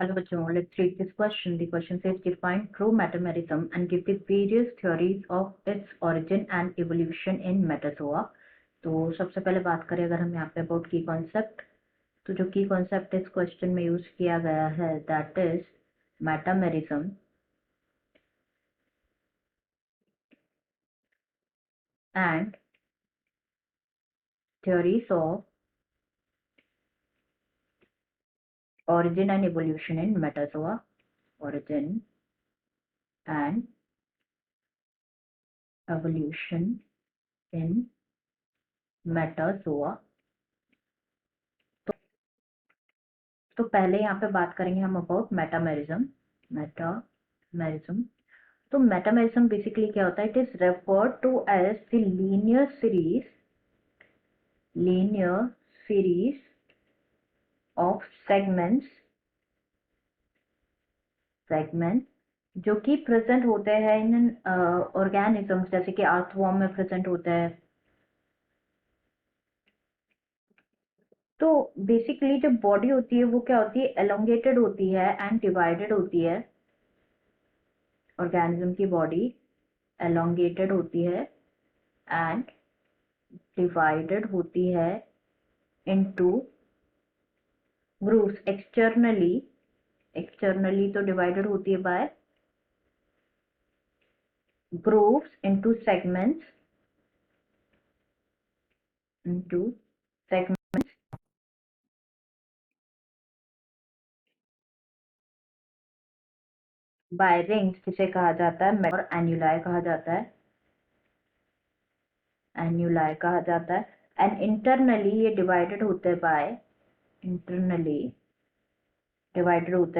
Hello, bachon. Let's read this question. The question says, define true metamerism and give the various theories of its origin and evolution in metazoa. तो सबसे पहले बात करें अगर हम यहाँ पे अबाउट की कॉन्सेप्ट, तो जो की कॉन्सेप्ट इस क्वेश्चन में यूज किया गया है that is metamerism and theories of origin and evolution in metazoa. Origin and evolution in metazoa. तो पहले यहाँ पे बात करेंगे हम अबाउट मेटामेरिज्म। तो मेटामेरिज्म बेसिकली क्या होता है? It is referred to as the linear series of segment जो कि प्रेजेंट होते हैं इन ऑर्गेनिजम्स, जैसे कि अर्थवॉर्म में प्रेजेंट होता है। तो बेसिकली जो बॉडी होती है वो क्या होती है? एलोंगेटेड होती है एंड डिवाइडेड होती है। ऑर्गेनिज्म की बॉडी एलोंगेटेड होती है एंड डिवाइडेड होती है इनटू ग्रूव्स। एक्सटर्नली तो डिवाइडेड होती है by grooves into segments by rings, जिसे कहा जाता है और एन्यूलाई कहा जाता है। एंड इंटरनली ये डिवाइडेड होते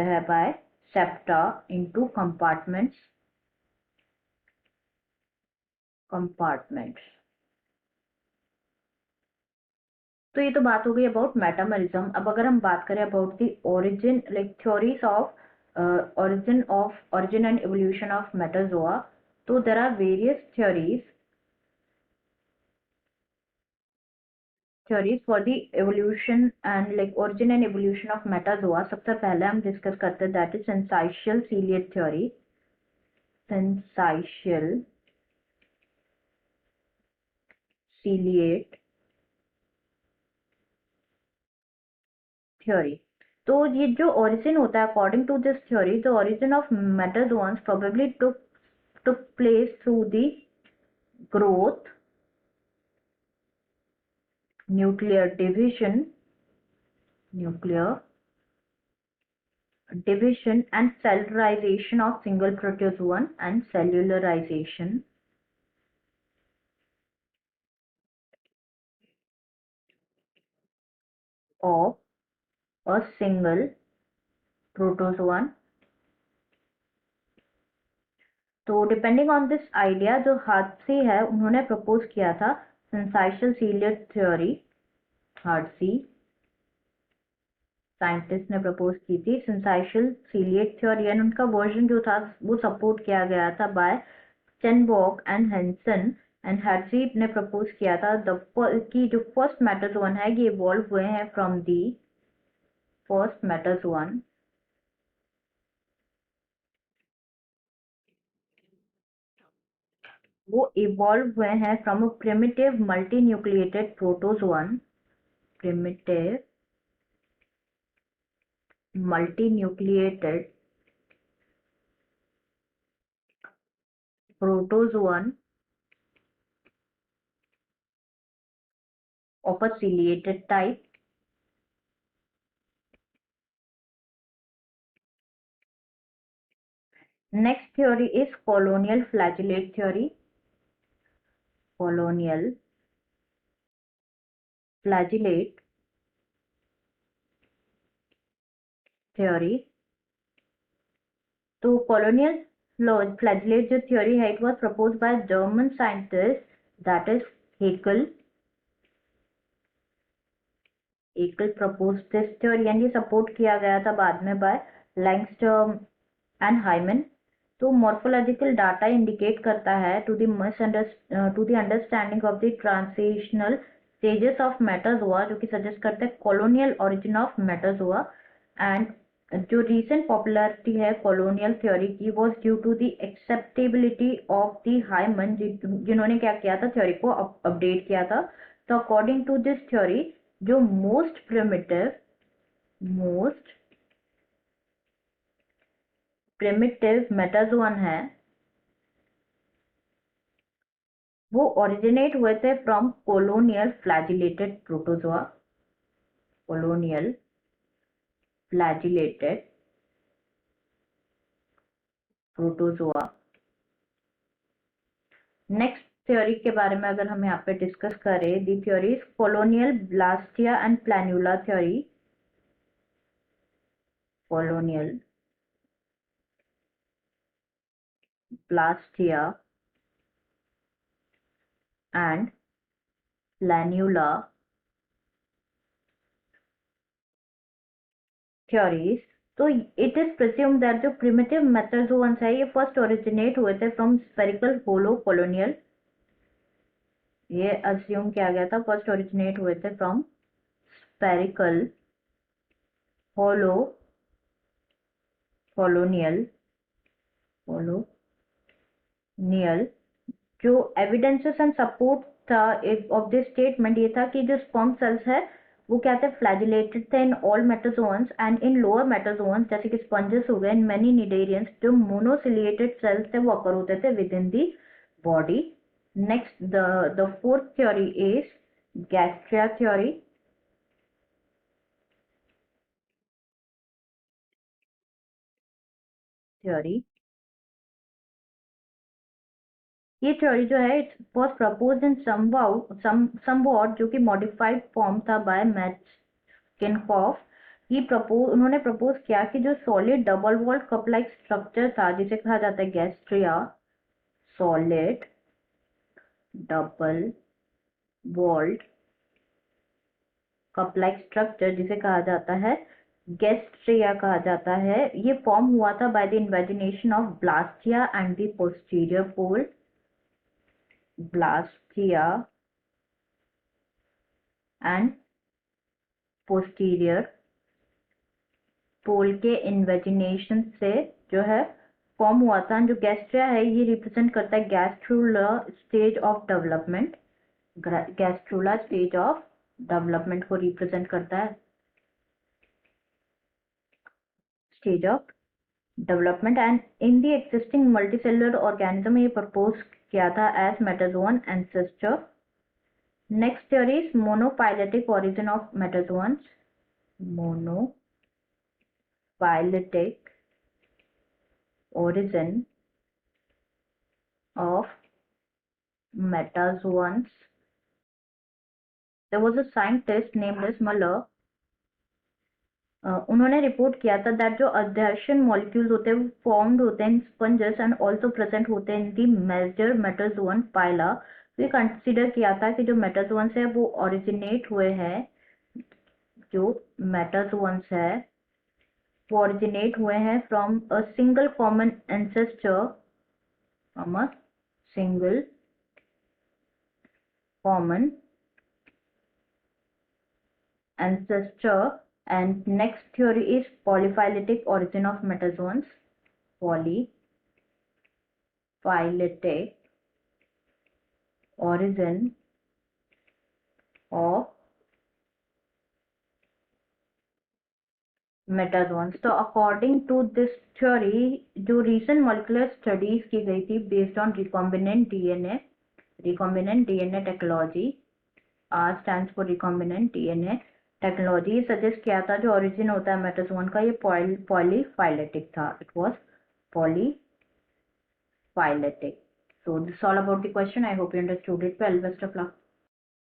हैं बाय सेप्टा इनटू कंपार्टमेंट्स। तो ये तो बात हो गई अबाउट मेटामेरिज्म। अब अगर हम बात करें about the origin, like theories of origin and evolution of metazoa, तो there are various theories for the evolution and like origin and evolution of metazoa. सबसे पहले हम डिस्कस करते हैं that is syncytial ciliate theory। तो ये जो origin होता है, according to this theory, the origin of metazoans probably took place through the growth, nuclear division and cellularization of single protozoan and cellularization of a single protozoan। तो depending on this idea, जो हार्टसी है उन्होंने propose किया था syncytial ciliate theory. हार्टसी scientist ने propose की थी syncytial ciliate theory, and उनका वर्जन जो था वो सपोर्ट किया गया था बाय चेनबॉक एंड हेंसन। एंड हार्टसी ने प्रपोज किया था कि जो फर्स्ट मेटाजोन है ये इवॉल्व हुए हैं फ्रॉम दी फर्स्ट मेटाजोन। वो इवॉल्व हुए हैं from a primitive multinucleated protozoan. Primitive multinucleated protozoan of a ciliated type। Next theory is colonial flagellate theory। colonial flagellate theory। तो colonial flagellate जो theory है, it was proposed by German scientist that is Haeckel proposed this theory and ये support किया गया था बाद में by Langstrom and Hyman. तो मॉर्फोलॉजिकल डाटा इंडिकेट करता है to the understanding of the transitional stages of metazoa, जो कि सजेस्ट करते हैं colonial origin of metazoa. And जो रीसेंट पॉपुलैरिटी है कॉलोनियल थ्योरी की was due to the acceptability of the Hyman, जिन्होंने क्या किया था, थ्योरी को अपडेट किया था। तो अकॉर्डिंग टू दिस थ्योरी जो मोस्ट प्रिमिटिव मेटाजोन है वो ओरिजिनेट हुए थे from colonial flagellated protozoa, colonial flagellated protozoa. Next theory के बारे में अगर हम यहाँ पे डिस्कस करें, the theories colonial blastaea and planula theory, colonial blastaea and planula theories. तो इट इज प्रिज्यूम्ड दैट जो प्रिमिटिव मेटाजोन्स है ये फर्स्ट ओरिजिनेट हुए थे फ्रॉम स्फेरिकल होलो कॉलोनियल, ये अज्यूम किया गया था फर्स्ट ओरिजिनेट हुए थे फ्रॉम स्फेरिकल होलो कॉलोनियल जो एविडेंसेस एंड सपोर्ट था ऑफ दिस स्टेटमेंट ये था कि जो स्पर्म सेल्स है वो क्या थे, फ्लैजिलेटेड थे in all metazoans and in lower metazoans जैसे कि स्पंजेस हो गए, इन मेनी निडेरियंस जो मोनोसिलिएटेड सेल्स थे वो अकर होते थे within the body. Next the fourth theory is gastraea theory. ये थ्योरी जो है it was proposed in somewhat जो कि मॉडिफाइड फॉर्म था बाय मैटकिनकॉफ। उन्होंने प्रपोज किया कि जो solid double walled cup like structure था जिसे कहा जाता है gastraea, solid double walled cup like structure जिसे कहा जाता है गैस्ट्रिया कहा जाता है, ये फॉर्म हुआ था by the invagination of blastaea and the posterior pole, blastaea and posterior pole के इन्वेजिनेशन से जो है फॉर्म हुआ था। जो गैस्ट्रिया है ये रिप्रेजेंट करता है gastrular stage of development, gastrular stage of development को रिप्रेजेंट करता है, stage of development. And in the existing multicellular organism ये प्रपोज किया था as metazoan ancestor. Next theory is monophyletic origin of metazoans, monophyletic origin of metazoans. There was a scientist named as Muller. उन्होंने report किया था that जो अडहेशन molecules होते हैं वो फॉर्म्ड होते हैं इन स्पंजेस एंड आल्सो प्रेजेंट होते हैं इन दी मेजर मेटाजोन पाइला। तो ये कंसीडर किया था कि जो मेटाजोन्स है वो ओरिजिनेट हुए हैं, जो मेटाजोन्स है वो ओरिजिनेट हुए हैं from a single common ancestor, from a single common ancestor. And next theory is polyphyletic origin of metazoans, polyphyletic origin of metazoans. तो according to this theory जो recent molecular studies की गई थी based on recombinant DNA technology, R stands for recombinant DNA technology suggest किया था जो origin होता है मेटाजोन का ये पॉलीफाइलेटिक था, it was polyphyletic. So this is all about the question. I hope you understood it well. Best of luck.